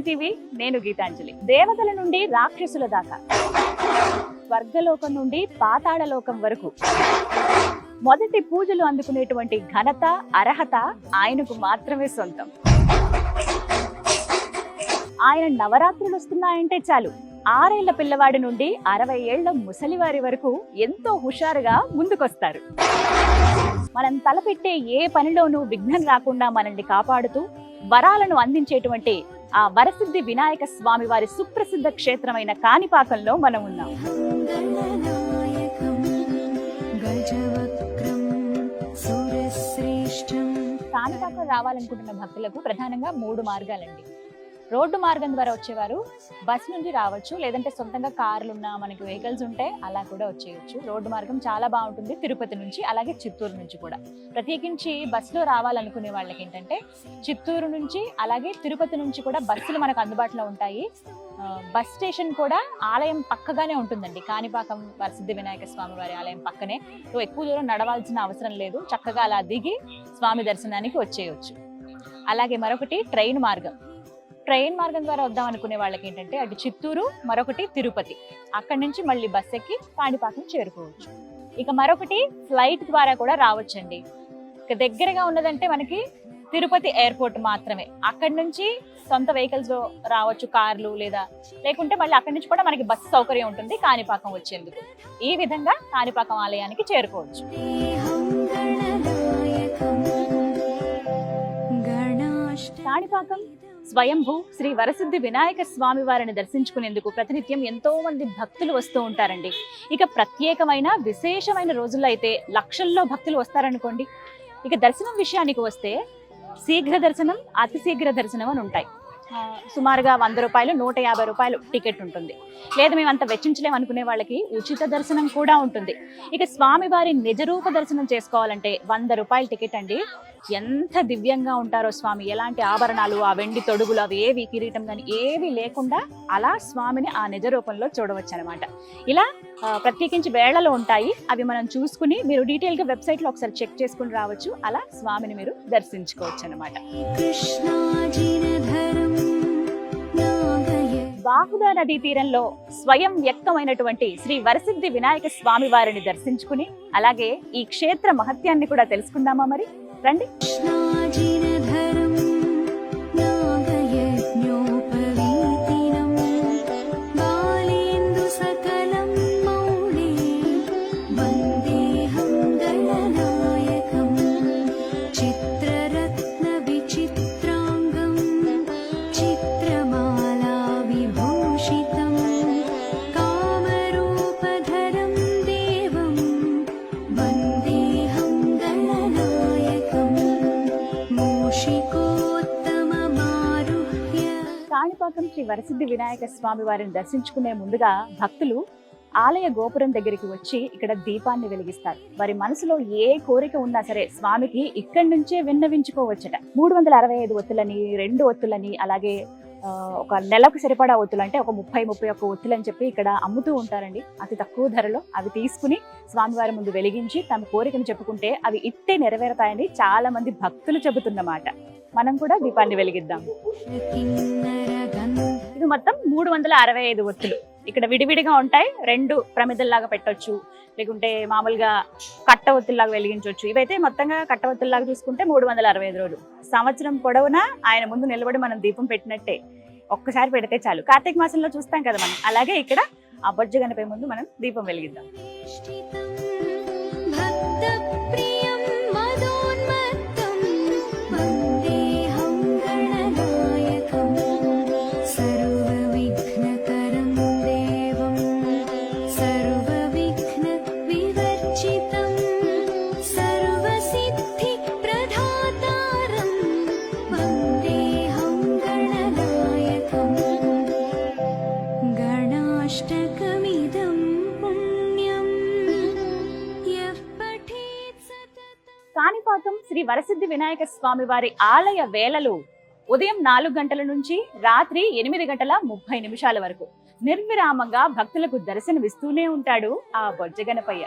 TV, నేను గీతాంజలి. దేవతల నుండి రాక్షసుల దాకా, స్వర్గలోకం నుండి పాతాళలోకం వరకు మొదటి పూజలు అందుకునేటువంటి ఘనత, అర్హత ఆయనకు మాత్రమే సొంతం. ఆయన నవరాత్రులు వస్తున్నాయంటే చాలు, 6 ఏళ్ల పిల్లవాడి నుండి 60 ఏళ్ల ముసలివారి వరకు ఎంతో హుషారుగా ముందుకొస్తారు. మనం తలపెట్టే ఏ పనిలోనూ విఘ్నం రాకుండా మనల్ని కాపాడుతూ వరాలను అందించేటువంటి ఆ వరసిద్ధి వినాయక స్వామి వారి సుప్రసిద్ధ క్షేత్రమైన కాణిపాకంలో మనం ఉన్నాం. కాణిపాకం రావాలనుకుంటున్న భక్తులకు ప్రధానంగా 3 మార్గాలండి. రోడ్డు మార్గం ద్వారా వచ్చేవారు బస్ నుంచి రావచ్చు, లేదంటే సొంతంగా కార్లు ఉన్న మనకి వెహికల్స్ ఉంటే అలా కూడా వచ్చేయచ్చు. రోడ్డు మార్గం చాలా బాగుంటుంది, తిరుపతి నుంచి అలాగే చిత్తూరు నుంచి కూడా. ప్రత్యేకించి బస్సులో రావాలనుకునే వాళ్ళకి ఏంటంటే చిత్తూరు నుంచి అలాగే తిరుపతి నుంచి కూడా బస్సులు మనకు అందుబాటులో ఉంటాయి. బస్ స్టేషన్ కూడా ఆలయం పక్కగానే ఉంటుందండి. కాణిపాకం వరసిద్ధి వినాయక స్వామి వారి ఆలయం పక్కనే. సో ఎక్కువ దూరం నడవాల్సిన అవసరం లేదు, చక్కగా అలా దిగి స్వామి దర్శనానికి వచ్చేయచ్చు. అలాగే మరొకటి ట్రైన్ మార్గం. ట్రైన్ మార్గం ద్వారా వద్దాం అనుకునే వాళ్ళకి ఏంటంటే అటు చిత్తూరు, మరొకటి తిరుపతి, అక్కడి నుంచి మళ్ళీ బస్ ఎక్కి కాణిపాకం చేరుకోవచ్చు. ఇక మరొకటి ఫ్లైట్ ద్వారా కూడా రావచ్చండి. ఇక దగ్గరగా ఉన్నదంటే మనకి తిరుపతి ఎయిర్పోర్ట్ మాత్రమే. అక్కడి నుంచి సొంత వెహికల్స్ లో రావచ్చు, కార్లు లేకుంటే మళ్ళీ అక్కడి నుంచి కూడా మనకి బస్సు సౌకర్యం ఉంటుంది కాణిపాకం వచ్చేందుకు. ఈ విధంగా కాణిపాకం ఆలయానికి చేరుకోవచ్చు. కాణిపాకం స్వయంభూ శ్రీ వరసిద్ధి వినాయక స్వామి వారిని దర్శించుకునేందుకు ప్రతినిత్యం ఎంతో మంది భక్తులు వస్తూ ఉంటారండి. ఇక ప్రత్యేకమైన విశేషమైన రోజుల్లో అయితే లక్షల్లో భక్తులు వస్తారనుకోండి. ఇక దర్శనం విషయానికి వస్తే శీఘ్ర దర్శనం, అతి శీఘ్ర దర్శనం అని ఉంటాయి. సుమారుగా 100 రూపాయలు, 150 రూపాయలు టికెట్ ఉంటుంది. లేదా మేము అంత వెచ్చించలేము అనుకునే వాళ్ళకి ఉచిత దర్శనం కూడా ఉంటుంది. ఇక స్వామివారి నిజరూప దర్శనం చేసుకోవాలంటే 100 రూపాయల టికెట్ అండి. ఎంత దివ్యంగా ఉంటారో స్వామి, ఎలాంటి ఆభరణాలు, ఆ వెండి తొడుగులు అవి ఏవి, కిరీటం కానీ ఏవి లేకుండా అలా స్వామిని ఆ నిజ రూపంలో చూడవచ్చు అనమాట. ఇలా ప్రత్యేకించి వేళలు ఉంటాయి, అవి మనం చూసుకుని మీరు డీటెయిల్ గా వెబ్సైట్ లో ఒకసారి చెక్ చేసుకుని రావచ్చు. అలా స్వామిని మీరు దర్శించుకోవచ్చు అనమాట. బాహుదా నదీ తీరంలో స్వయం వ్యక్తమైనటువంటి శ్రీ వరసిద్ధి వినాయక స్వామి వారిని దర్శించుకుని అలాగే ఈ క్షేత్ర మహత్యాన్ని కూడా తెలుసుకుందామా? మరి రండి. కాణిపాకం శ్రీ వరసిద్ధి వినాయక స్వామి వారిని దర్శించుకునే ముందుగా భక్తులు ఆలయ గోపురం దగ్గరికి వచ్చి ఇక్కడ దీపాన్ని వెలిగిస్తారు. వారి మనసులో ఏ కోరిక ఉన్నా సరే స్వామికి ఇక్కడి నుంచే విన్నవించుకోవచ్చట. 365 ఒత్తులని, 2 ఒత్తులని, అలాగే ఒక నెలకు సరిపడా ఒత్తులు అంటే ఒక 30-31 ఒత్తులు అని చెప్పి ఇక్కడ అమ్ముతూ ఉంటారండి. అతి తక్కువ ధరలో అవి తీసుకుని స్వామివారి ముందు వెలిగించి తమ కోరికను చెప్పుకుంటే అవి ఇట్టే నెరవేరుతాయని చాలా మంది భక్తులు చెబుతున్నమాట. మనం కూడా దీపాన్ని వెలిగిద్దాం. ఇది మొత్తం 365 ఒత్తులు. ఇక్కడ విడివిడిగా ఉంటాయి. 2 ప్రమిదల్లాగా పెట్టొచ్చు, లేకుంటే మామూలుగా కట్ట ఒత్తుల్లాగా వెలిగించవచ్చు. ఇవైతే మొత్తంగా కట్ట ఒత్తుల్లాగా చూసుకుంటే 365 రోజులు, సంవత్సరం పొడవునా ఆయన ముందు నిలబడి మనం దీపం పెట్టినట్టే. ఒక్కసారి పెడితే చాలు. కార్తీక మాసంలో చూస్తాం కదా మనం, అలాగే ఇక్కడ ఆ బొజ్జ గణపతి ముందు మనం దీపం వెలిగిద్దాం. కాణిపాకం శ్రీ వరసిద్ధి వినాయక స్వామి వారి ఆలయ వేళలు ఉదయం 4 గంటల నుంచి రాత్రి 8:30 వరకు నిర్విరామంగా భక్తులకు దర్శనమిస్తూనే ఉంటాడు ఆ బొజ్జ గణపయ్య.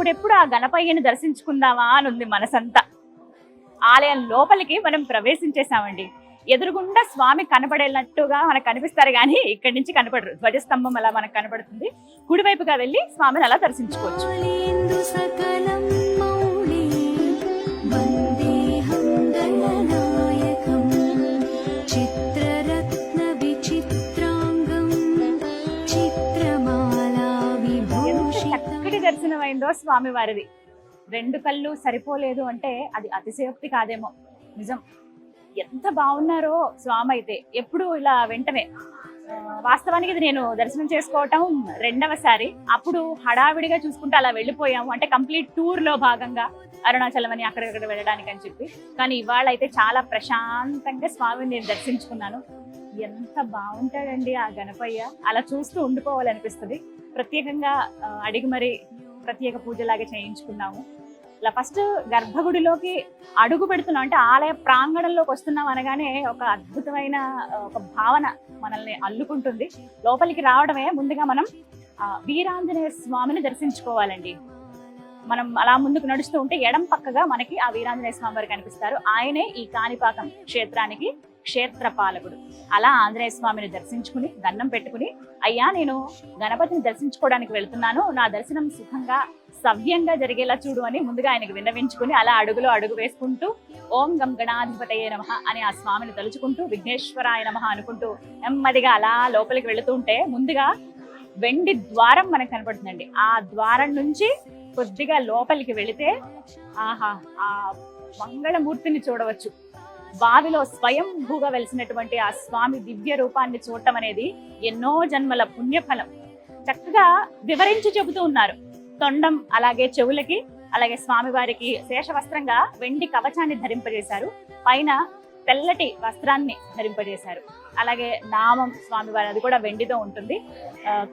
ఎప్పుడెప్పుడు ఆ గణపయ్యని దర్శించుకుందామా అని ఉంది మనసంతా. ఆలయం లోపలికి మనం ప్రవేశించేసామండి. ఎదురుగుండా స్వామి కనపడేటట్టుగా మనకు కనిపిస్తారు, కానీ ఇక్కడి నుంచి కనపడరు. ధ్వజస్తంభం అలా మనకు కనపడుతుంది. కుడివైపుగా వెళ్ళి స్వామిని అలా దర్శించుకోవచ్చు. చక్కటి దర్శనమైందో స్వామి వారిది. 2 కళ్ళు సరిపోలేదు అంటే అది అతిశయోక్తి కాదేమో. నిజం, ఎంత బాగున్నారో స్వామి అయితే. ఎప్పుడు ఇలా వెంటనే వాస్తవానికి ఇది నేను దర్శనం చేసుకోవటం 2వసారి. అప్పుడు హడావిడిగా చూసుకుంటే అలా వెళ్ళిపోయాము, అంటే కంప్లీట్ టూర్ లో భాగంగా అరుణాచలం అని అక్కడక్కడ వెళ్ళడానికి అని చెప్పి. కానీ ఇవాళ అయితే చాలా ప్రశాంతంగా స్వామిని నేను దర్శించుకున్నాను. ఎంత బాగుంటాడండి ఆ గణపయ్య, అలా చూస్తూ ఉండిపోవాలనిపిస్తుంది. ప్రత్యేకంగా అడిగి మరి ప్రత్యేక పూజలాగా చేయించుకున్నాము. ఇలా ఫస్ట్ గర్భగుడిలోకి అడుగు పెడుతున్నాం, అంటే ఆలయ ప్రాంగణంలోకి వస్తున్నాం అనగానే ఒక అద్భుతమైన ఒక భావన మనల్ని అల్లుకుంటుంది. లోపలికి రావడమే ముందుగా మనం వీరాంజనేయ స్వామిని దర్శించుకోవాలండి. మనం అలా ముందుకు నడుస్తూ ఉంటే ఎడం పక్కగా మనకి ఆ వీరాంజనేయ స్వామి వారు కనిపిస్తారు. ఆయనే ఈ కాణిపాకం క్షేత్రానికి క్షేత్రపాలకుడు. అలా ఆంజనేయ స్వామిని దర్శించుకుని దండం పెట్టుకుని, అయ్యా నేను గణపతిని దర్శించుకోవడానికి వెళ్తున్నాను, నా దర్శనం సుఖంగా సవ్యంగా జరిగేలా చూడు అని ముందుగా ఆయనకు విన్నవించుకుని అలా అడుగులో అడుగు వేసుకుంటూ ఓం గం గణాధిపతయే నమః అని ఆ స్వామిని తలుచుకుంటూ విఘ్నేశ్వరాయ నమః అనుకుంటూ నెమ్మదిగా అలా లోపలికి వెళుతుంటే ముందుగా వెండి ద్వారం మనకు కనపడుతుందండి. ఆ ద్వారం నుంచి కొద్దిగా లోపలికి వెళితే ఆహా ఆ మంగళమూర్తిని చూడవచ్చు. బావిలో స్వయంభూగా వెలిసినటువంటి ఆ స్వామి దివ్య రూపాన్ని చూడటం అనేది ఎన్నో జన్మల పుణ్యఫలం. చక్కగా వివరించి చెబుతూ ఉన్నారు. తొండం అలాగే చెవులకి, అలాగే స్వామివారికి శేషవస్త్రంగా వెండి కవచాన్ని ధరింపజేశారు. పైన తెల్లటి వస్త్రాన్ని ధరింపజేశారు. అలాగే నామం స్వామివారి అది కూడా వెండితో ఉంటుంది.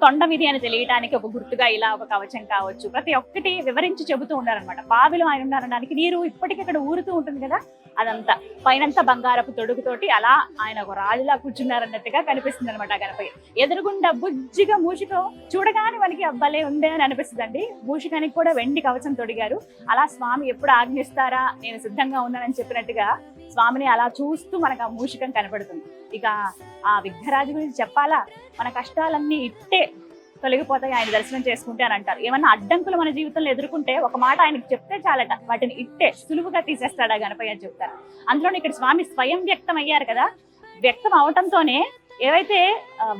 తొండం ఇది అని తెలియడానికి ఒక గుర్తుగా ఇలా ఒక కవచం కావచ్చు. ప్రతి ఒక్కటి వివరించి చెబుతూ ఉన్నారనమాట. బావిలో ఆయన ఉన్నారనడానికి నీరు ఇప్పటికీ అక్కడ ఊరుతూ ఉంటుంది కదా, అదంతా పైనంతా బంగారపు తొడుగుతోటి అలా ఆయన ఒక రాజులా కూర్చున్నారన్నట్టుగా కనిపిస్తుంది అనమాట. గణపతి ఎదురుగుండా బుజ్జిగా మూషికం చూడగానే మనకి అబ్బాలే ఉందే అని అనిపిస్తుందండి. మూషికానికి కూడా వెండి కవచం తొడిగారు. అలా స్వామి ఎప్పుడు ఆజ్ఞిస్తారా నేను సిద్ధంగా ఉన్నానని చెప్పినట్టుగా స్వామిని అలా చూస్తూ మనకు ఆ మూషికం కనపడుతుంది. ఇక ఆ విఘ్నరాజు గురించి చెప్పాలా, మన కష్టాలన్నీ ఇట్టే తొలగిపోతాయి ఆయన దర్శనం చేసుకుంటే అని అంటారు. ఏమన్నా అడ్డంకులు మన జీవితంలో ఎదుర్కొంటే ఒక మాట ఆయనకి చెప్తే చాలట, వాటిని ఇట్టే సులువుగా తీసేస్తాడా గణపయ్య అని చెప్తారు. అందులోనే ఇక్కడ స్వామి స్వయం వ్యక్తం అయ్యారు కదా, వ్యక్తం అవటంతోనే ఏవైతే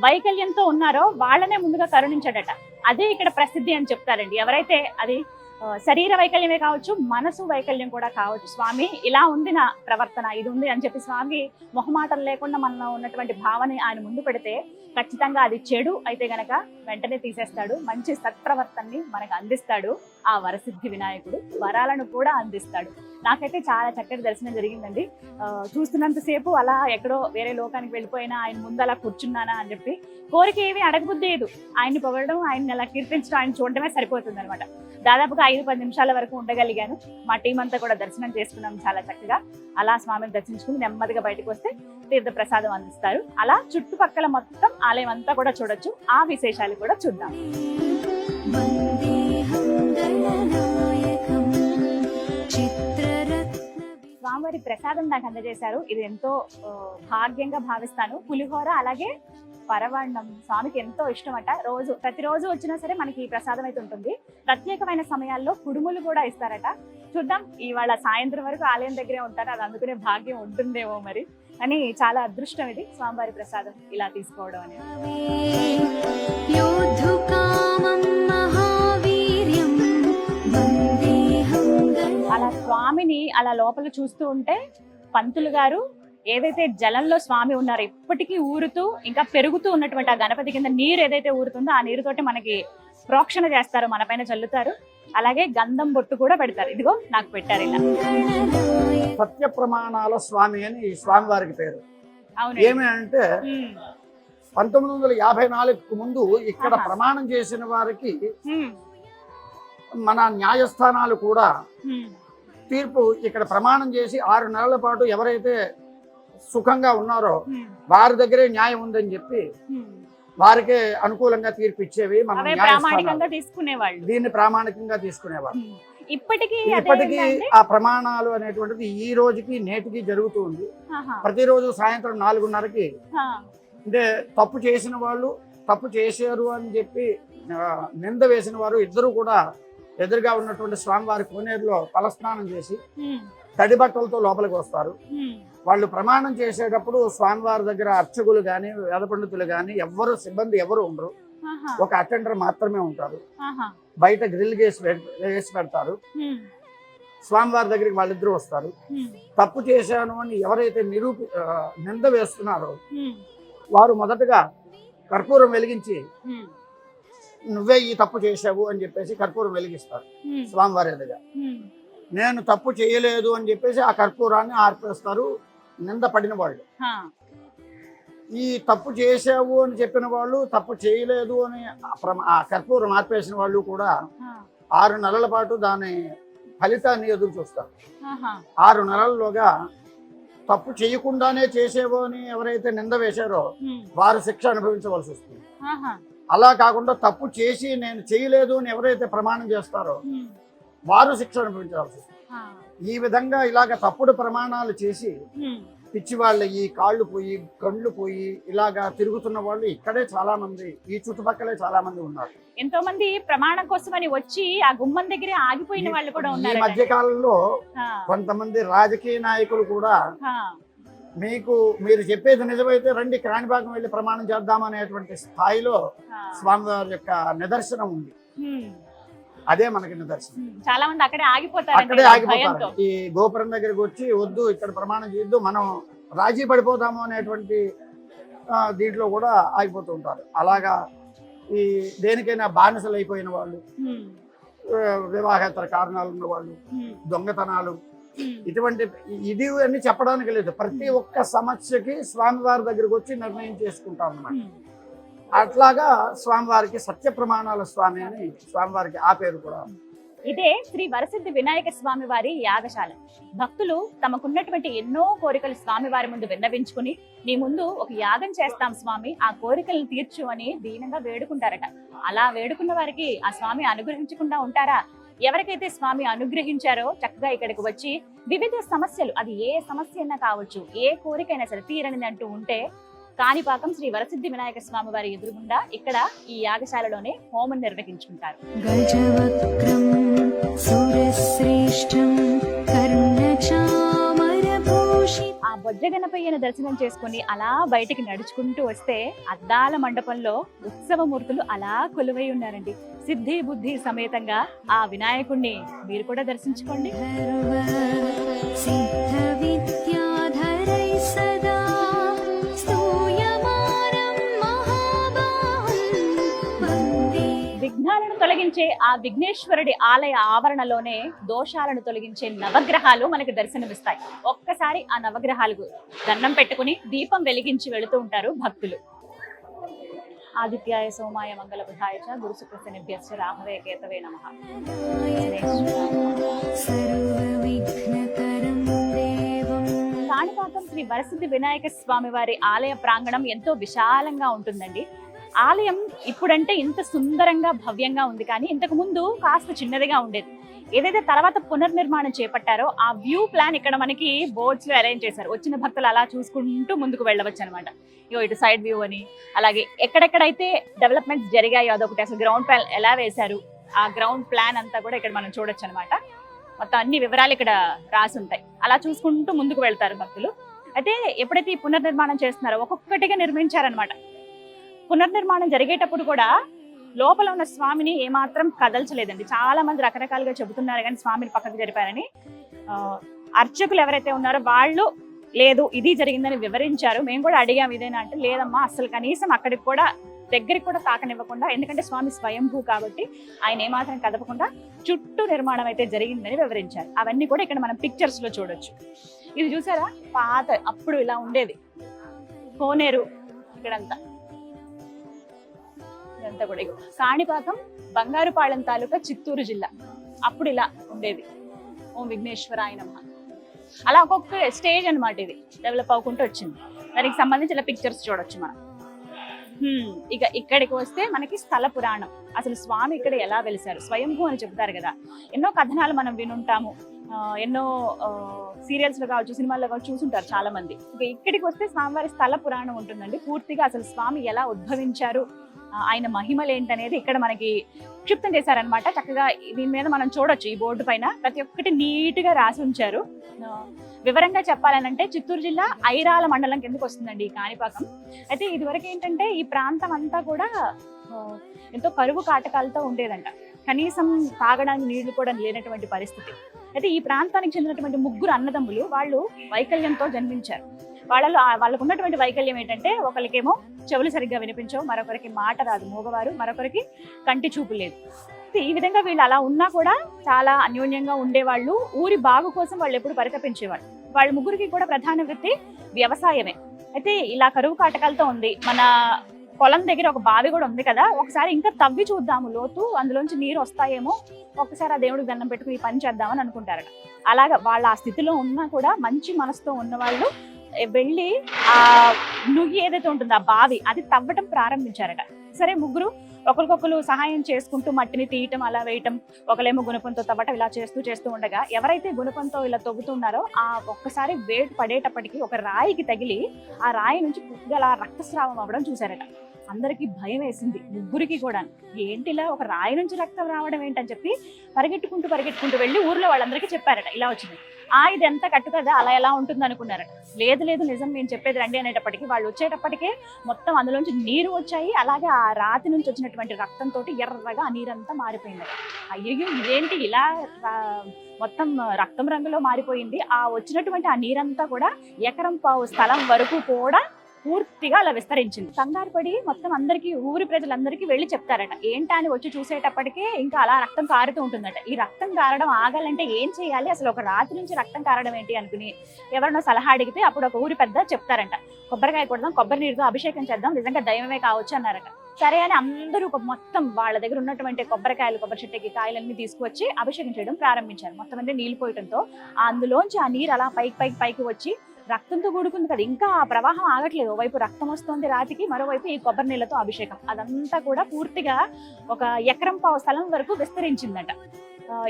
వైకల్యంతో ఉన్నారో వాళ్ళనే ముందుగా కరుణించాడట. అదే ఇక్కడ ప్రసిద్ధి అని చెప్తారండి. ఎవరైతే అది శరీర వైకల్యమే కావచ్చు, మనసు వైకల్యం కూడా కావచ్చు, స్వామి ఇలా ఉంది నా ప్రవర్తన, ఇది ఉంది అని చెప్పి స్వామి మొహమాటం లేకుండా మనలో ఉన్నటువంటి భావన ఆయన ముందు పెడితే ఖచ్చితంగా అది చెడు అయితే గనక వెంటనే తీసేస్తాడు. మంచి సత్ప్రవర్తనని మనకు అందిస్తాడు ఆ వరసిద్ధి వినాయకుడు. వరాలను కూడా అందిస్తాడు. నాకైతే చాలా చక్కటి దర్శనం జరిగిందండి. చూస్తున్నంతసేపు అలా ఎక్కడో వేరే లోకానికి వెళ్ళిపోయినా ఆయన ముందు అలా కూర్చున్నానా అని చెప్పి కోరిక ఏమీ అడగబుద్దేదు. ఆయన్ని పొగడడం, ఆయన్ని అలా కీర్తించడం, ఆయన చూడడమే సరిపోతుంది అనమాట. దాదాపుగా 5-10 నిమిషాల వరకు ఉండగలిగాను. మా టీం అంతా కూడా దర్శనం చేసుకున్నాం చాలా చక్కగా. అలా స్వామిని దర్శించుకుని నెమ్మదిగా బయటకు వస్తే తీర్థ ప్రసాదం అందిస్తారు. అలా చుట్టుపక్కల మొత్తం ఆలయం అంతా కూడా చూడొచ్చు. ఆ విశేషాలు కూడా చూద్దాం. స్వామివారి ప్రసాదం నాకు అందజేశారు. ఇది ఎంతో భాగ్యంగా భావిస్తాను. పులిహోర అలాగే పరవాన్నం స్వామికి ఎంతో ఇష్టమట. ప్రతిరోజు వచ్చినా సరే మనకి ఈ ప్రసాదం అయితే ఉంటుంది. ప్రత్యేకమైన సమయాల్లో కుడుములు కూడా ఇస్తారట. చూద్దాం, ఇవాళ సాయంత్రం వరకు ఆలయం దగ్గరే ఉంటారు. అది అందుకునే భాగ్యం ఉంటుందేమో మరి. అని చాలా అదృష్టం ఇది స్వామివారి ప్రసాదం ఇలా తీసుకోవడం అనేది. అలా స్వామిని అలా లోపల చూస్తూ ఉంటే పంతులు గారు ఏదైతే జలంలో స్వామి ఉన్నారో ఇప్పటికీ ఊరుతూ ఇంకా పెరుగుతూ ఉన్నటువంటి ఆ గణపతి కింద నీరు ఏదైతే ఊరుతుందో ఆ నీరుతోటి మనకి ప్రోక్షణ చేస్తారో, మన పైన చల్లుతారు. అలాగే గంధం బొట్టు కూడా పెడతారు. ఇదిగో నాకు పెట్టారు ఇలా. సత్య ప్రమాణాల స్వామి అని ఈ స్వామి వారికి పేరు. ఏమి అంటే 1954కు ముందు ఇక్కడ ప్రమాణం చేసిన వారికి మన న్యాయస్థానాలు కూడా తీర్పు ఇక్కడ ప్రమాణం చేసి 6 నెలల పాటు ఎవరైతే సుఖంగా ఉన్నారో వారి దగ్గరే న్యాయం ఉందని చెప్పి వారికే అనుకూలంగా తీర్పు ఇచ్చేవి మనం అవే న్యాయస్థానాలు. ప్రామాణికంగా తీసుకునేవాళ్ళు. దీన్ని ప్రామాణికంగా తీసుకునేవారు. ఇప్పటికీ ఇప్పటికీ ఆ ప్రమాణాలు అనేటువంటిది ఈ రోజుకి నేటికి జరుగుతూ ఉంది. ప్రతిరోజు సాయంత్రం 4:30కి అంటే తప్పు చేసిన వాళ్ళు తప్పు చేశారు అని చెప్పి నింద వేసిన వారు ఇద్దరు కూడా ఎదురుగా ఉన్నటువంటి స్వామివారి కోనేరులో తలస్నానం చేసి తడి బట్టలతో లోపలికి వస్తారు. వాళ్ళు ప్రమాణం చేసేటప్పుడు స్వామివారి దగ్గర అర్చకులు కానీ వేద పండితులు కానీ ఎవ్వరు సిబ్బంది ఎవరు ఉండరు. ఒక అటెండర్ మాత్రమే ఉంటారు. బయట గ్రిల్ వేసి పెడతారు. స్వామివారి దగ్గరికి వాళ్ళిద్దరూ వస్తారు. తప్పు చేశాను అని ఎవరైతే నింద వేస్తున్నారో వారు మొదటగా కర్పూరం వెలిగించి నువ్వే ఈ తప్పు చేశావు అని చెప్పేసి కర్పూరం వెలిగిస్తారు స్వామివారి ఎదురుగా. నేను తప్పు చేయలేదు అని చెప్పేసి ఆ కర్పూరాన్ని ఆర్పేస్తారు నింద పడిన వాళ్ళు. ఈ తప్పు చేసావు అని చెప్పిన వాళ్ళు తప్పు చేయలేదు అని ఆ కర్పూరం ఆర్పేసిన వాళ్ళు కూడా 6 నెలల పాటు దాని ఫలితాన్ని ఎదురు చూస్తారు. 6 నెలల్లోగా తప్పు చేయకుండానే చేసేవో అని ఎవరైతే నింద వేశారో వారు శిక్ష అనుభవించవలసి వస్తుంది. అలా కాకుండా తప్పు చేసి నేను చేయలేదు అని ఎవరైతే ప్రమాణం చేస్తారో వారు శిక్ష అనుభవించవలసి వస్తుంది. ఈ విధంగా ఇలాగ తప్పుడు ప్రమాణాలు చేసి పిచ్చి వాళ్ళ ఈ కాళ్ళు పోయి కళ్ళు పోయి ఇలాగా తిరుగుతున్న వాళ్ళు ఇక్కడే చాలా మంది, ఈ చుట్టుపక్కలే చాలా మంది ఉన్నారు. ఎంతో మంది ప్రమాణం కోసమని వచ్చి ఆ గుమ్మం దగ్గరే ఆగిపోయిన వాళ్ళు కూడా ఉన్నారు. ఈ మధ్య కాలంలో కొంతమంది రాజకీయ నాయకులు కూడా మీరు చెప్పేది నిజమైతే రండి కాణిపాకం వెళ్ళి ప్రమాణం చేద్దామనేటువంటి స్థాయిలో స్వామివారి యొక్క నిదర్శనం ఉంది. అదే మనకి నిదర్శనం. చాలా మంది అక్కడే ఆగిపోతారు. ఈ గోపురం దగ్గరికి వచ్చి వద్దు ఇక్కడ ప్రమాణం చేయొద్దు మనం రాజీ పడిపోతాము అనేటువంటి దీంట్లో కూడా ఆగిపోతూ ఉంటారు. అలాగా ఈ దేనికైనా బానిసలు అయిపోయిన వాళ్ళు, వివాహేతర కారణాలు ఉన్న వాళ్ళు, దొంగతనాలు, ఇటువంటి ఇది అన్ని చెప్పడానికి లేదు. ప్రతి ఒక్క సమస్యకి స్వామివారి దగ్గరికి వచ్చి నిర్ణయం చేసుకుంటాం అన్నమాట. అట్లాగా స్వామివారికి సత్య ప్రమాణాల స్వామి అని స్వామివారికి ఆ పేరు కూడా. ఇదే శ్రీ వరసిద్ధి వినాయక స్వామి వారి యాగశాల. భక్తులు తమకున్నటువంటి ఎన్నో కోరికలు స్వామివారి ముందు విన్నవించుకుని నీ ముందు ఒక యాగం చేస్తాం స్వామి, ఆ కోరికలను తీర్చు అని దీనంగా వేడుకుంటారట. అలా వేడుకున్న వారికి ఆ స్వామి అనుగ్రహించకుండా ఉంటారా? ఎవరికైతే స్వామి అనుగ్రహించారో చక్కగా ఇక్కడికి వచ్చి వివిధ సమస్యలు, అది ఏ సమస్య అయినా కావచ్చు, ఏ కోరికైనా సరే తీరనిది అంటూ ఉంటే కాణిపాకం శ్రీ వరసిద్ధి వినాయక స్వామి వారి ఎదురుగుండా ఇక్కడ ఈ యాగశాలలోనే హోమం నిర్వహించుకుంటారు. ఆ బొజ్జ గణపయ్యను దర్శనం చేసుకుని అలా బయటికి నడుచుకుంటూ వస్తే అద్దాల మండపంలో ఉత్సవమూర్తులు అలా కొలువై ఉన్నారండి. సిద్ధి బుద్ధి సమేతంగా ఆ వినాయకుడిని మీరు కూడా దర్శించుకోండి. విఘ్నాలను తొలగించే ఆ విఘ్నేశ్వరుడి ఆలయ ఆవరణలోనే దోషాలను తొలగించే నవగ్రహాలు మనకి దర్శనమిస్తాయి. ఒక్కసారి ఆ నవగ్రహాలకు దండం పెట్టుకుని దీపం వెలిగించి వెళుతూ ఉంటారు భక్తులు. ఆదిత్యాయ సోమాయ మంగళ బుధాయ చ గురు శుక్ర శనిభ్యశ్చ రాహవే కేతవే నమః. కాణిపాకం శ్రీ వరసిద్ధి వినాయక స్వామి వారి ఆలయ ప్రాంగణం ఎంతో విశాలంగా ఉంటుందండి. ఆలయం ఇప్పుడంటే ఇంత సుందరంగా భవ్యంగా ఉంది, కానీ ఇంతకు ముందు కాస్త చిన్నదిగా ఉండేది. ఏదైతే తర్వాత పునర్నిర్మాణం చేపట్టారో ఆ వ్యూ ప్లాన్ ఇక్కడ మనకి బోర్డ్స్ లో అరేంజ్ చేశారు. వచ్చిన భక్తులు అలా చూసుకుంటూ ముందుకు వెళ్ళవచ్చు అనమాట. ఇటు సైడ్ వ్యూ అని, అలాగే ఎక్కడెక్కడైతే డెవలప్మెంట్స్ జరిగాయో అదొకటి, అసలు గ్రౌండ్ ప్లాన్ ఎలా వేశారు ఆ గ్రౌండ్ ప్లాన్ అంతా కూడా ఇక్కడ మనం చూడొచ్చు అనమాట. మొత్తం అన్ని వివరాలు ఇక్కడ రాసి ఉంటాయి. అలా చూసుకుంటూ ముందుకు వెళ్తారు భక్తులు. అయితే ఎప్పుడైతే ఈ పునర్నిర్మాణం చేస్తున్నారో ఒక్కొక్కటిగా నిర్మించారనమాట. పునర్నిర్మాణం జరిగేటప్పుడు కూడా లోపల ఉన్న స్వామిని ఏమాత్రం కదల్చలేదండి. చాలా మంది రకరకాలుగా చెబుతున్నారు కానీ స్వామిని పక్కకు జరిపారని. అర్చకులు ఎవరైతే ఉన్నారో వాళ్ళు లేదు ఇది జరిగిందని వివరించారు. మేము కూడా అడిగాం ఇదేనా అంటే లేదమ్మా, అసలు కనీసం అక్కడికి కూడా దగ్గరికి కూడా తాకనివ్వకుండా, ఎందుకంటే స్వామి స్వయంభూ కాబట్టి ఆయన ఏమాత్రం కదపకుండా చుట్టూ నిర్మాణం అయితే జరిగిందని వివరించారు. అవన్నీ కూడా ఇక్కడ మనం పిక్చర్స్ లో చూడొచ్చు. ఇది చూసారా, పాత అప్పుడు ఇలా ఉండేది కోనేరు ఇక్కడంతా. ఇదంతా కూడా కాణిపాకం బంగారుపాళెం తాలూకా చిత్తూరు జిల్లా. అప్పుడు ఇలా ఉండేది. ఓం విఘ్నేశ్వరాయ నమః. అలా ఒక్కొక్క స్టేజ్ అనమాట ఇది డెవలప్ అవ్వకుంటూ వచ్చింది. దానికి సంబంధించిన పిక్చర్స్ చూడొచ్చు మనం. ఇక ఇక్కడికి వస్తే మనకి స్థల పురాణం. అసలు స్వామి ఇక్కడ ఎలా వెలిసారు, స్వయంభూ అని చెప్తారు కదా. ఎన్నో కథనాలు మనం వినుంటాము, ఎన్నో సీరియల్స్ లో కావచ్చు, సినిమాల్లో కావచ్చు చూసుంటారు చాలా మంది. ఇక ఇక్కడికి వస్తే స్వామివారి స్థల పురాణం ఉంటుందండి. పూర్తిగా అసలు స్వామి ఎలా ఉద్భవించారు, ఆయన మహిమలు ఏంటనేది ఇక్కడ మనకి క్షిప్తం చేశారనమాట. చక్కగా దీని మీద మనం చూడొచ్చు, ఈ బోర్డు పైన ప్రతి ఒక్కటి నీట్ గా రాసి ఉంచారు. వివరంగా చెప్పాలనంటే చిత్తూరు జిల్లా ఐరాల మండలం కిందకి వస్తుందండి ఈ కాణిపాకం. అయితే ఇదివరకు ఏంటంటే ఈ ప్రాంతం అంతా కూడా ఎంతో కరువు కాటకాలతో ఉండేదంట. కనీసం తాగడానికి నీళ్లు కూడా లేనటువంటి పరిస్థితి. అయితే ఈ ప్రాంతానికి చెందినటువంటి 3 అన్నదమ్ములు వాళ్ళు వైకల్యంతో జన్మించారు. వాళ్ళకు ఉన్నటువంటి వైకల్యం ఏంటంటే, ఒకరికేమో చెవులు సరిగ్గా వినిపించవు, మరొకరికి మాట రాదు మూగవారు, మరొకరికి కంటి చూపు లేదు. ఈ విధంగా వీళ్ళు అలా ఉన్నా కూడా చాలా అన్యోన్యంగా ఉండేవాళ్ళు. ఊరి బాగు కోసం వాళ్ళు ఎప్పుడు పరితపించేవాళ్ళు. వాళ్ళ 3కి కూడా ప్రధాన వృత్తి వ్యవసాయమే. అయితే ఇలా కరువు కాటకాలతో ఉంది. మన పొలం దగ్గర ఒక బావి కూడా ఉంది కదా, ఒకసారి ఇంకా తవ్వి చూద్దాము లోతు, అందులోంచి నీరు వస్తాయేమో, ఒకసారి ఆ దేవుడికి దండం పెట్టుకుని ఈ పని చేద్దామని అనుకుంటారట. అలాగా వాళ్ళు ఆ స్థితిలో ఉన్నా కూడా మంచి మనసుతో ఉన్న వాళ్ళు వెళ్ళి ఆ నుయ్యి ఏదైతే ఉంటుందో ఆ బావి అది తవ్వటం ప్రారంభించారట. సరే, 3 ఒకరికొకరు సహాయం చేసుకుంటూ మట్టిని తీయటం, అలా వేయటం, ఒకలేమో గుణపంతో తవ్వటం, ఇలా చేస్తూ ఉండగా ఎవరైతే గుణపంతో ఇలా తవ్వుతున్నారో ఆ ఒక్కసారి వేటు పడేటప్పటికి ఒక రాయికి తగిలి ఆ రాయి నుంచి పుట్టుగల రక్తస్రావం అవ్వడం చూశారట. అందరికీ భయం వేసింది, 3కి కూడా. ఏంటిలా ఒక రాయి నుంచి రక్తం రావడం ఏంటని చెప్పి పరిగెట్టుకుంటూ వెళ్ళి ఊర్లో వాళ్ళందరికీ చెప్పారట, ఇలా వచ్చింది. ఇది ఎంత కట్టు కదా, అలా ఎలా ఉంటుంది అనుకున్నారట. లేదు నిజం, నేను చెప్పేది రండి అనేటప్పటికీ వాళ్ళు వచ్చేటప్పటికే మొత్తం అందులోంచి నీరు వచ్చాయి. అలాగే ఆ రాతి నుంచి వచ్చినటువంటి రక్తంతో ఎర్రగా ఆ నీరంతా మారిపోయిందట. అయ్యో ఇదేంటి ఇలా మొత్తం రక్తం రంగులో మారిపోయింది. ఆ వచ్చినటువంటి ఆ నీరంతా కూడా 1.5 ఎకరం స్థలం వరకు కూడా పూర్తిగా అలా విస్తరించింది. కంగారు పడి మొత్తం అందరికీ, ఊరి ప్రజలందరికీ వెళ్ళి చెప్తారట. ఏంటా అని వచ్చి చూసేటప్పటికే ఇంకా అలా రక్తం కారుతూ ఉంటుందట. ఈ రక్తం కారడం ఆగాలంటే ఏం చేయాలి, అసలు ఒక రాత్రి నుంచి రక్తం కారడం ఏంటి అనుకుని ఎవరినో సలహా అడిగితే అప్పుడు ఒక ఊరి పెద్ద చెప్తారంట, కొబ్బరికాయ కొడదాం, కొబ్బరి నీరుతో అభిషేకం చేద్దాం, నిజంగా దైవమే కావచ్చు అన్నారట. సరే అని అందరూ మొత్తం వాళ్ళ దగ్గర ఉన్నటువంటి కొబ్బరి చెట్టుకి కాయలన్నీ తీసుకువచ్చి అభిషేకం చేయడం ప్రారంభించారు. మొత్తం అన్ని నీళ్ళు పోయటంతో అందులోంచి ఆ నీరు అలా పైకి వచ్చి రక్తంతో కూడుకుంది కదా, ఇంకా ఆ ప్రవాహం ఆగట్లేదు. ఓవైపు రక్తం వస్తుంది రాతికి, మరోవైపు ఈ కొబ్బరి నీళ్ళతో అభిషేకం. అదంతా కూడా పూర్తిగా 1.5 ఎకరం స్థలం వరకు విస్తరించిందట.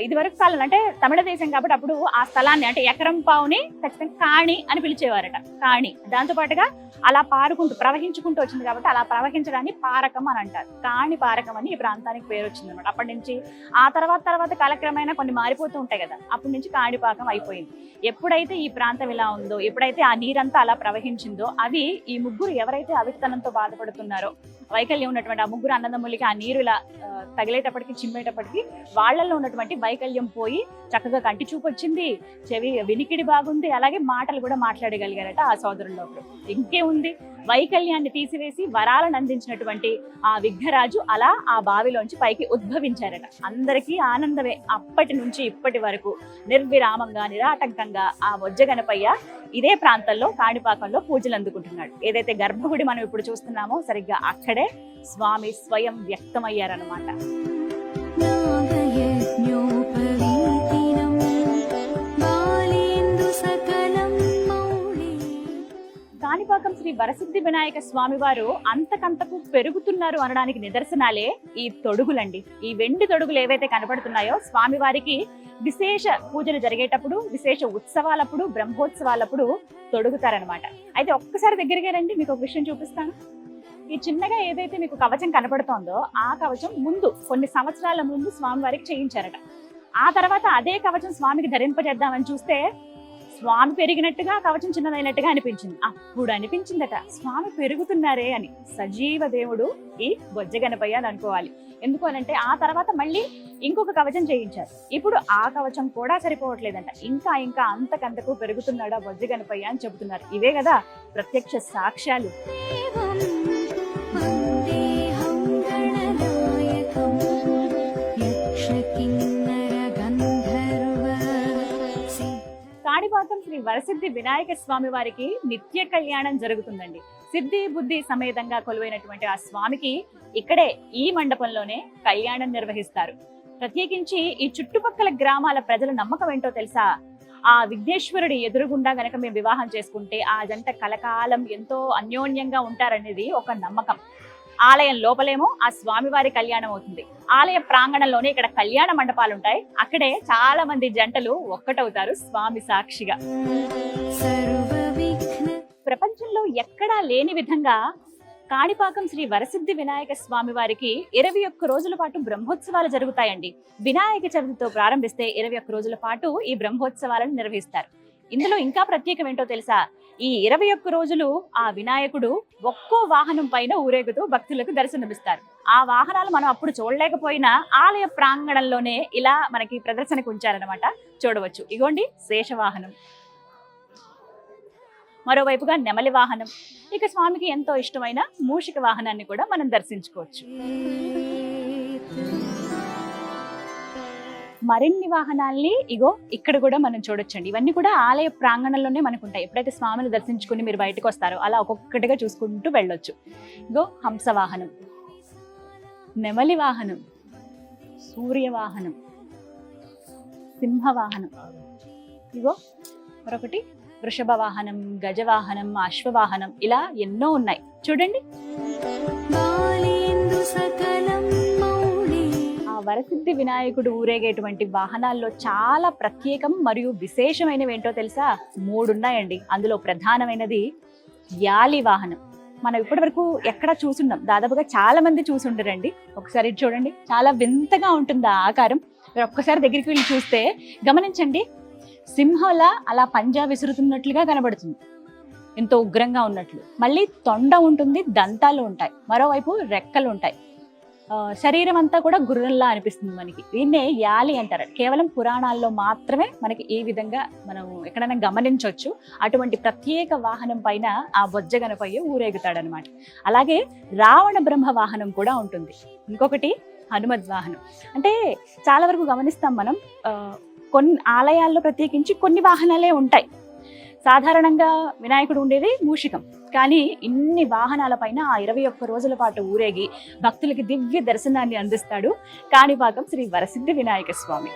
ఇది వరకు కాలం అంటే తమిళ దేశం కాబట్టి అప్పుడు ఆ స్థలాన్ని అంటే 1.5 ఎకరం ఖచ్చితంగా కాణి అని పిలిచేవారట. కాణి దాంతో పాటుగా అలా ప్రవహించుకుంటూ వచ్చింది కాబట్టి అలా ప్రవహించడాన్ని పారకం అని అంటారు. కాణి పారకం అని ఈ ప్రాంతానికి పేరు వచ్చింది అనమాట. అప్పటి నుంచి ఆ తర్వాత కాలక్రమేణా కొన్ని మారిపోతూ ఉంటాయి కదా, అప్పటి నుంచి కాణిపాకం అయిపోయింది. ఎప్పుడైతే ఈ ప్రాంతం ఇలా ఉందో, ఎప్పుడైతే ఆ నీరంతా అలా ప్రవహించిందో, అవి ఈ 3 ఎవరైతే అవిటితనంతో బాధపడుతున్నారో, వైకల్యం ఉన్నటువంటి ఆ 3 అన్నదమ్ములకి ఆ నీరు ఇలా తగిలేటప్పటికి, చిమ్మేటప్పటికి వాళ్ళల్లో ఉన్నటువంటి వైకల్యం పోయి చక్కగా కంటి చూపు వచ్చింది, చెవి వినికిడి బాగుంది, అలాగే మాటలు కూడా మాట్లాడగలిగారట ఆ సోదరుల్లో. ఇంకేముంది, వైకల్యాన్ని తీసివేసి వరాలను అందించినటువంటి ఆ విఘ్నరాజు అలా ఆ బావిలోంచి పైకి ఉద్భవించారట. అందరికీ ఆనందమే. అప్పటి నుంచి ఇప్పటి వరకు నిర్విరామంగా, నిరాటంకంగా ఆ బొజ్జగణపయ్య ఇదే ప్రాంతంలో కాణిపాకంలో పూజలు అందుకుంటున్నాడు. ఏదైతే గర్భగుడి మనం ఇప్పుడు చూస్తున్నామో సరిగ్గా అక్కడే స్వామి స్వయం వ్యక్తమయ్యారనమాట. కాణిపాకం శ్రీ వరసిద్ధి వినాయక స్వామి వారు అంతకంతకు పెరుగుతున్నారు అనడానికి నిదర్శనాలే ఈ తొడుగులండి. ఈ వెండి తొడుగులు ఏవైతే కనబడుతున్నాయో స్వామివారికి విశేష పూజలు జరిగేటప్పుడు, విశేష ఉత్సవాలప్పుడు, బ్రహ్మోత్సవాలప్పుడు తొడుగుతారనమాట. అయితే ఒక్కసారి దగ్గరికి రండి, మీకు ఒక విషయం చూపిస్తాను. ఈ చిన్నగా ఏదైతే మీకు కవచం కనబడుతోందో ఆ కవచం ముందు కొన్ని సంవత్సరాల ముందు స్వామివారికి చేయించారట. ఆ తర్వాత అదే కవచం స్వామికి ధరింపజేద్దామని చూస్తే స్వామి పెరిగినట్టుగా కవచం చిన్నదైనట్టుగా అనిపించింది. అప్పుడు అనిపించిందట స్వామి పెరుగుతున్నారే అని. సజీవ దేవుడు ఈ బొజ్జగణపయ్య అని అనుకోవాలి. ఎందుకు అనంటే ఆ తర్వాత మళ్ళీ ఇంకొక కవచం చేయించారు. ఇప్పుడు ఆ కవచం కూడా సరిపోవట్లేదంట, ఇంకా అంతకంతకు పెరుగుతున్నాడా బొజ్జగణపయ్య అని చెబుతున్నారు. ఇవే కదా ప్రత్యక్ష సాక్ష్యాలు. కాణిపాకం శ్రీ వరసిద్ధి వినాయక స్వామి వారికి నిత్య కళ్యాణం జరుగుతుందండి. సిద్ధి బుద్ధి సమేతంగా కొలువైనటువంటి ఆ స్వామికి ఇక్కడే ఈ మండపంలోనే కళ్యాణం నిర్వహిస్తారు. ప్రత్యేకించి ఈ చుట్టుపక్కల గ్రామాల ప్రజల నమ్మకం ఏంటో తెలుసా? ఆ విఘ్నేశ్వరుడి ఎదురుగుండా గనక మేము వివాహం చేసుకుంటే ఆ జంట కలకాలం ఎంతో అన్యోన్యంగా ఉంటారనేది ఒక నమ్మకం. ఆలయం లోపలేమో ఆ స్వామివారి కళ్యాణం అవుతుంది. ఆలయ ప్రాంగణంలోనే ఇక్కడ కళ్యాణ మండపాలు ఉంటాయి. అక్కడే చాలా మంది జంటలు ఒక్కటవుతారు స్వామి సాక్షిగా. ప్రపంచంలో ఎక్కడా లేని విధంగా కాణిపాకం శ్రీ వరసిద్ధి వినాయక స్వామి వారికి 21 రోజుల పాటు బ్రహ్మోత్సవాలు జరుగుతాయండి. వినాయక చవితితో ప్రారంభిస్తే 21 రోజుల పాటు ఈ బ్రహ్మోత్సవాలను నిర్వహిస్తారు. ఇందులో ఇంకా ప్రత్యేకం ఏంటో తెలుసా? ఈ 21 రోజులు ఆ వినాయకుడు ఒక్కో వాహనం పైన ఊరేగుతూ భక్తులకు దర్శనమిస్తారు. ఆ వాహనాలు మనం అప్పుడు చూడలేకపోయినా ఆలయ ప్రాంగణంలోనే ఇలా మనకి ప్రదర్శనకు ఉంచారనమాట. చూడవచ్చు. ఇగోండి శేషవాహనం, మరోవైపుగా నెమలి వాహనం, ఇక స్వామికి ఎంతో ఇష్టమైన మూషిక వాహనాన్ని కూడా మనం దర్శించుకోవచ్చు. మరిన్ని వాహనాల్ని ఇగో ఇక్కడ కూడా మనం చూడొచ్చండి. ఇవన్నీ కూడా ఆలయ ప్రాంగణంలోనే మనకు ఉంటాయి. ఎప్పుడైతే స్వామిని దర్శించుకుని మీరు బయటకు వస్తారో అలా ఒక్కొక్కటిగా చూసుకుంటూ వెళ్ళొచ్చు. ఇగో హంస వాహనం, నెమలి వాహనం, సూర్య వాహనం, సింహ వాహనం, ఇగో మరొకటి వృషభ వాహనం, గజవాహనం, అశ్వవాహనం, ఇలా ఎన్నో ఉన్నాయి చూడండి. ఆ వరసిద్ధి వినాయకుడు ఊరేగేటువంటి వాహనాల్లో చాలా ప్రత్యేకం మరియు విశేషమైనవి ఏంటో తెలుసా? 3 ఉన్నాయండి. అందులో ప్రధానమైనది యాలి వాహనం. మనం ఇప్పటి వరకు ఎక్కడ చూసుండం, దాదాపుగా చాలా మంది చూసుండరండి. ఒకసారి చూడండి, చాలా వింతగా ఉంటుంది ఆ ఆకారం. మీరు ఒక్కసారి దగ్గరికి వెళ్ళి చూస్తే గమనించండి, సింహంలా అలా పంజా విసురుతున్నట్లుగా కనబడుతుంది, ఎంతో ఉగ్రంగా ఉన్నట్లు. మళ్ళీ తొండ ఉంటుంది, దంతాలు ఉంటాయి, మరోవైపు రెక్కలు ఉంటాయి, శరీరం అంతా కూడా గుర్రంలా అనిపిస్తుంది మనకి. దీన్నే యాలి అంటారు. కేవలం పురాణాల్లో మాత్రమే మనకి ఈ విధంగా మనం ఎక్కడైనా గమనించవచ్చు. అటువంటి ప్రత్యేక వాహనం పైన ఆ బొజ్జ గణపయ్య ఊరేగుతాడనమాట. అలాగే రావణ బ్రహ్మ వాహనం కూడా ఉంటుంది. ఇంకొకటి హనుమద్ వాహనం. అంటే చాలా వరకు గమనిస్తాం మనం, కొన్ని ఆలయాల్లో ప్రత్యేకించి కొన్ని వాహనాలే ఉంటాయి. సాధారణంగా వినాయకుడు ఉండేది మూషికం, కానీ ఇన్ని వాహనాల పైన ఆ 21 రోజుల పాటు ఊరేగి భక్తులకి దివ్య దర్శనాన్ని అందిస్తాడు కాణిపాకం శ్రీ వరసిద్ధి వినాయక స్వామి.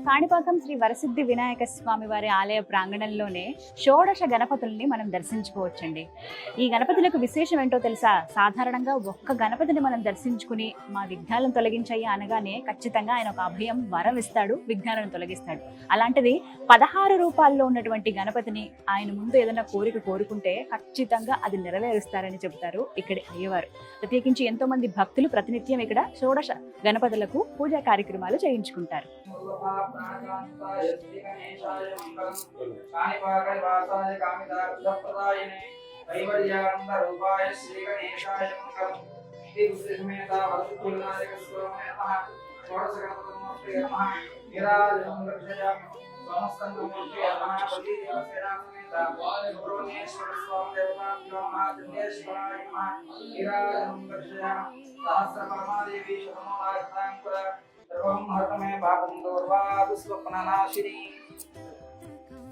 కాణిపాకం శ్రీ వరసిద్ధి వినాయక స్వామి వారి ఆలయ ప్రాంగణంలోనే షోడశ గణపతుల్ని మనం దర్శించుకోవచ్చండి. ఈ గణపతులకు విశేషం ఏంటో తెలుసా? సాధారణంగా ఒక్క గణపతిని మనం దర్శించుకుని మా విఘ్నాలను తొలగించాయి అనగానే ఖచ్చితంగా ఆయన ఒక అభయం వరం ఇస్తాడు, విఘ్నాలను తొలగిస్తాడు. అలాంటిది 16 రూపాల్లో ఉన్నటువంటి గణపతిని ఆయన ముందు ఏదైనా కోరిక కోరుకుంటే ఖచ్చితంగా అది నెరవేరుస్తారని చెబుతారు ఇక్కడి అయ్యవారు. ప్రత్యేకించి ఎంతో మంది భక్తులు ప్రతినిత్యం ఇక్కడ షోడశ గణపతులకు పూజా కార్యక్రమాలు చేయించుకుంటారు.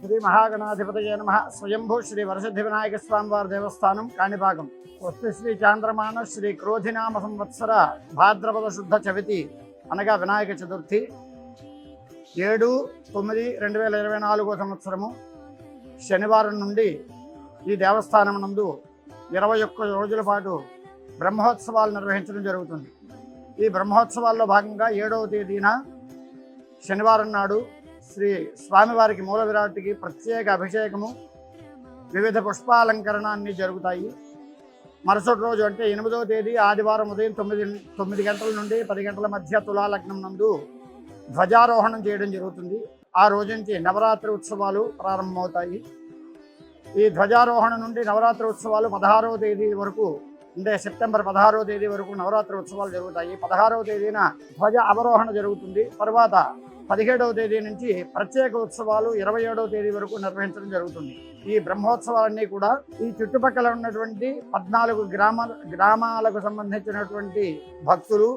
శ్రీ మహాగణాధిపతయే నమః. స్వయంభూ శ్రీ వరసిద్ధి వినాయక స్వామి వారి దేవస్థానం కాణిపాకం. స్వస్తి శ్రీ చాంద్రమాన శ్రీ క్రోధినామ సంవత్సర భాద్రపద శుద్ధ చవితి అనగా వినాయక చతుర్థి 7/9/2024 సంవత్సరము శనివారం నుండి ఈ దేవస్థానం నందు 21 రోజుల పాటు బ్రహ్మోత్సవాలు నిర్వహించడం జరుగుతుంది. ఈ బ్రహ్మోత్సవాల్లో భాగంగా 7వ తేదీన శనివారం నాడు శ్రీ స్వామివారికి మూల విరాట్కి ప్రత్యేక అభిషేకము, వివిధ పుష్పాలంకరణాన్ని జరుగుతాయి. మరుసటి రోజు అంటే 8వ తేదీ ఆదివారం ఉదయం 9 గంటల నుండి 10 గంటల మధ్య తులాలగ్నం నందు ధ్వజారోహణం చేయడం జరుగుతుంది. ఆ రోజు నుంచి నవరాత్రి ఉత్సవాలు ప్రారంభమవుతాయి. ఈ ధ్వజారోహణ నుండి నవరాత్రి ఉత్సవాలు 16వ తేదీ వరకు, అంటే సెప్టెంబర్ 16వ తేదీ వరకు నవరాత్రి ఉత్సవాలు జరుగుతాయి. 16వ తేదీన ధ్వజ అవరోహణ జరుగుతుంది. తర్వాత 17వ తేదీ నుంచి ప్రత్యేక ఉత్సవాలు 27వ తేదీ వరకు నిర్వహించడం జరుగుతుంది. ఈ బ్రహ్మోత్సవాలన్నీ కూడా ఈ చుట్టుపక్కల ఉన్నటువంటి 14 గ్రామాలకు సంబంధించినటువంటి భక్తులు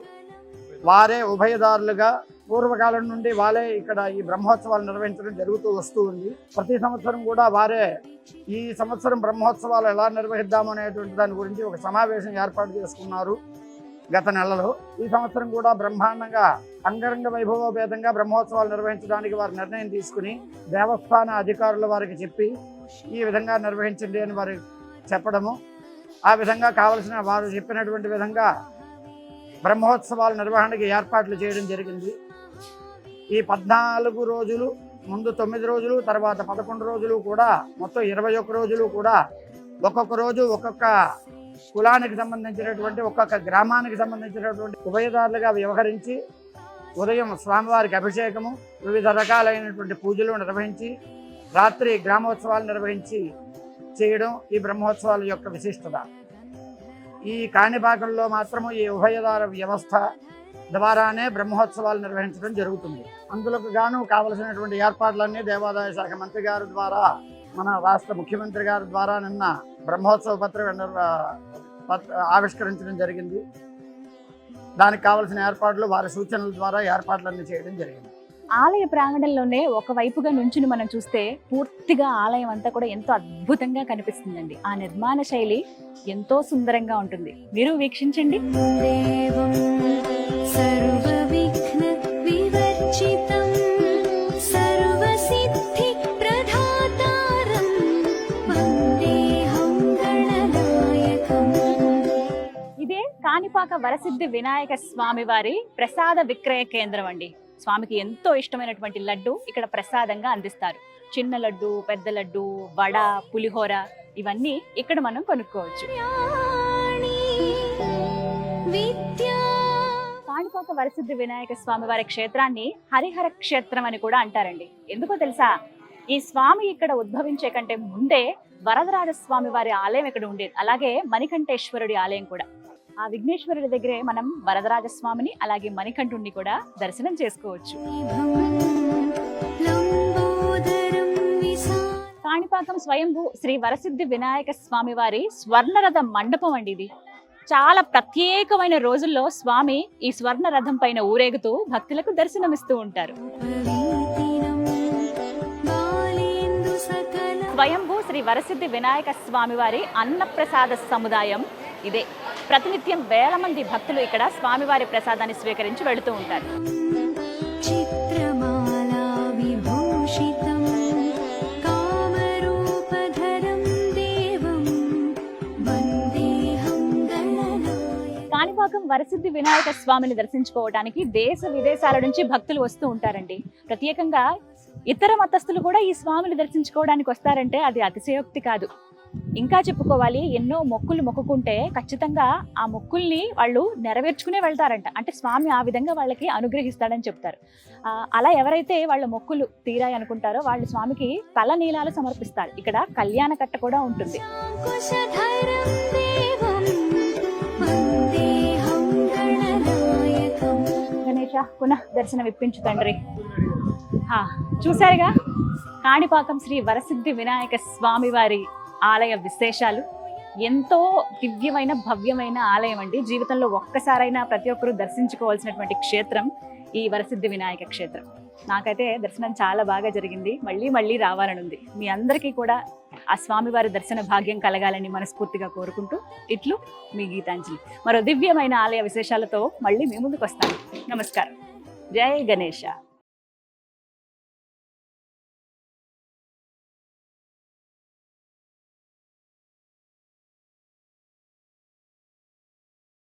వారే ఉభయదారులుగా పూర్వకాలం నుండి వారే ఇక్కడ ఈ బ్రహ్మోత్సవాలు నిర్వహించడం జరుగుతూ వస్తూ ఉంది. ప్రతి సంవత్సరం కూడా వారే ఈ సంవత్సరం బ్రహ్మోత్సవాలు ఎలా నిర్వహిద్దాము అనేటువంటి దాని గురించి ఒక సమావేశం ఏర్పాటు చేసుకున్నారు. గత నెలలో. ఈ సంవత్సరం కూడా బ్రహ్మాండంగా అంగరంగ వైభవోపేతంగా బ్రహ్మోత్సవాలు నిర్వహించడానికి వారు నిర్ణయం తీసుకుని దేవస్థాన అధికారుల వారికి చెప్పి ఈ విధంగా నిర్వహించండి అని వారు చెప్పడము, ఆ విధంగా కావలసిన వారు చెప్పినటువంటి విధంగా బ్రహ్మోత్సవాల నిర్వహణకి ఏర్పాట్లు చేయడం జరిగింది. ఈ 14 రోజులు, ముందు 9 రోజులు, తర్వాత 11 రోజులు కూడా మొత్తం 21 రోజులు కూడా ఒక్కొక్క రోజు ఒక్కొక్క కులానికి సంబంధించినటువంటి ఒక్కొక్క గ్రామానికి సంబంధించినటువంటి ఉభయదారులుగా వ్యవహరించి ఉదయం స్వామివారికి అభిషేకము, వివిధ రకాలైనటువంటి పూజలు నిర్వహించి రాత్రి గ్రామోత్సవాలు నిర్వహించి చేయడం ఈ బ్రహ్మోత్సవాల యొక్క విశిష్టత. ఈ కాణిపాకంలో మాత్రము ఈ ఉభయదార వ్యవస్థ ద్వారానే బ్రహ్మోత్సవాలు నిర్వహించడం జరుగుతుంది. అందులోకి గాను కావలసినటువంటి ఏర్పాట్లన్నీ దేవాదాయ శాఖ మంత్రి గారి ద్వారా, మన రాష్ట్ర ముఖ్యమంత్రి గారి ద్వారా నిన్న బ్రహ్మోత్సవ పత్రం ఆవిష్కరించడం జరిగింది. దానికి కావలసిన ఏర్పాట్లు వారి సూచనల ద్వారా ఏర్పాట్లన్నీ చేయడం జరిగింది. ఆలయ ప్రాంగణంలోనే ఒకవైపుగా నుంచుని మనం చూస్తే పూర్తిగా ఆలయం అంతా కూడా ఎంతో అద్భుతంగా కనిపిస్తుందండి. ఆ నిర్మాణ శైలి ఎంతో సుందరంగా ఉంటుంది. మీరు వీక్షించండి. ఇదే కాణిపాక వరసిద్ధి వినాయక స్వామి వారి ప్రసాద విక్రయ కేంద్రం అండి. స్వామికి ఎంతో ఇష్టమైనటువంటి లడ్డు ఇక్కడ ప్రసాదంగా అందిస్తారు. చిన్న లడ్డు, పెద్ద లడ్డు, వడ, పులిహోర ఇవన్నీ ఇక్కడ మనం కొనుక్కోవచ్చు. కాణిపాక వరసిద్ధి వినాయక స్వామి వారి క్షేత్రాన్ని హరిహర క్షేత్రం అని కూడా అంటారండి. ఎందుకో తెలుసా? ఈ స్వామి ఇక్కడ ఉద్భవించే కంటే ముందే వరదరాజ స్వామి వారి ఆలయం ఇక్కడ ఉండేది. అలాగే మణికంఠేశ్వరుడి ఆలయం కూడా. ఆ విఘ్నేశ్వరుడి దగ్గరే మనం వరదరాజస్వామిని అలాగే మణికంఠుణ్ణి కూడా దర్శనం చేసుకోవచ్చు. కాణిపాకం స్వయంభూ శ్రీ వరసిద్ధి వినాయక స్వామి వారి స్వర్ణరథ మండపం అండి. ఇది చాలా ప్రత్యేకమైన రోజుల్లో స్వామి ఈ స్వర్ణ రథం పైన ఊరేగుతూ భక్తులకు దర్శనమిస్తూ ఉంటారు. స్వయంభూ శ్రీ వరసిద్ధి వినాయక స్వామి వారి అన్నప్రసాద సముదాయం ఇదే. ప్రతినిత్యం వేల మంది భక్తులు ఇక్కడ స్వామివారి ప్రసాదాన్ని స్వీకరించి వెళుతూ ఉంటారు. కాణిపాకం వరసిద్ధి వినాయక స్వామిని దర్శించుకోవడానికి దేశ విదేశాల నుంచి భక్తులు వస్తూ ఉంటారండి. ప్రత్యేకంగా ఇతర మతస్థులు కూడా ఈ స్వామిని దర్శించుకోవడానికి వస్తారంటే అది అతిశయోక్తి కాదు. ఇంకా చెప్పుకోవాలి, ఎన్నో మొక్కులు మొక్కుకుంటే ఖచ్చితంగా ఆ మొక్కుల్ని వాళ్ళు నెరవేర్చుకునే వెళ్తారంట. అంటే స్వామి ఆ విధంగా వాళ్ళకి అనుగ్రహిస్తాడని చెప్తారు. అలా ఎవరైతే వాళ్ళ మొక్కులు తీరాయి అనుకుంటారో వాళ్ళు స్వామికి తల నీలాలు సమర్పిస్తారు. ఇక్కడ కళ్యాణ కట్ట కూడా ఉంటుంది. గణేశ పునః దర్శనం ఇప్పించు తండ్రి. చూసారుగా కాణిపాకం శ్రీ వరసిద్ధి వినాయక స్వామి వారి ఆలయ విశేషాలు. ఎంతో దివ్యమైన భవ్యమైన ఆలయం అండి. జీవితంలో ఒక్కసారైనా ప్రతి ఒక్కరూ దర్శించుకోవాల్సినటువంటి క్షేత్రం ఈ వరసిద్ధి వినాయక క్షేత్రం. నాకైతే దర్శనం చాలా బాగా జరిగింది. మళ్ళీ మళ్ళీ రావాలని ఉంది. మీ అందరికీ కూడా ఆ స్వామివారి దర్శన భాగ్యం కలగాలని మనస్ఫూర్తిగా కోరుకుంటూ ఇట్లు మీ గీతాంజలి. మరో దివ్యమైన ఆలయ విశేషాలతో మళ్ళీ మీ ముందుకు వస్తాను. నమస్కారం. జై గణేశ.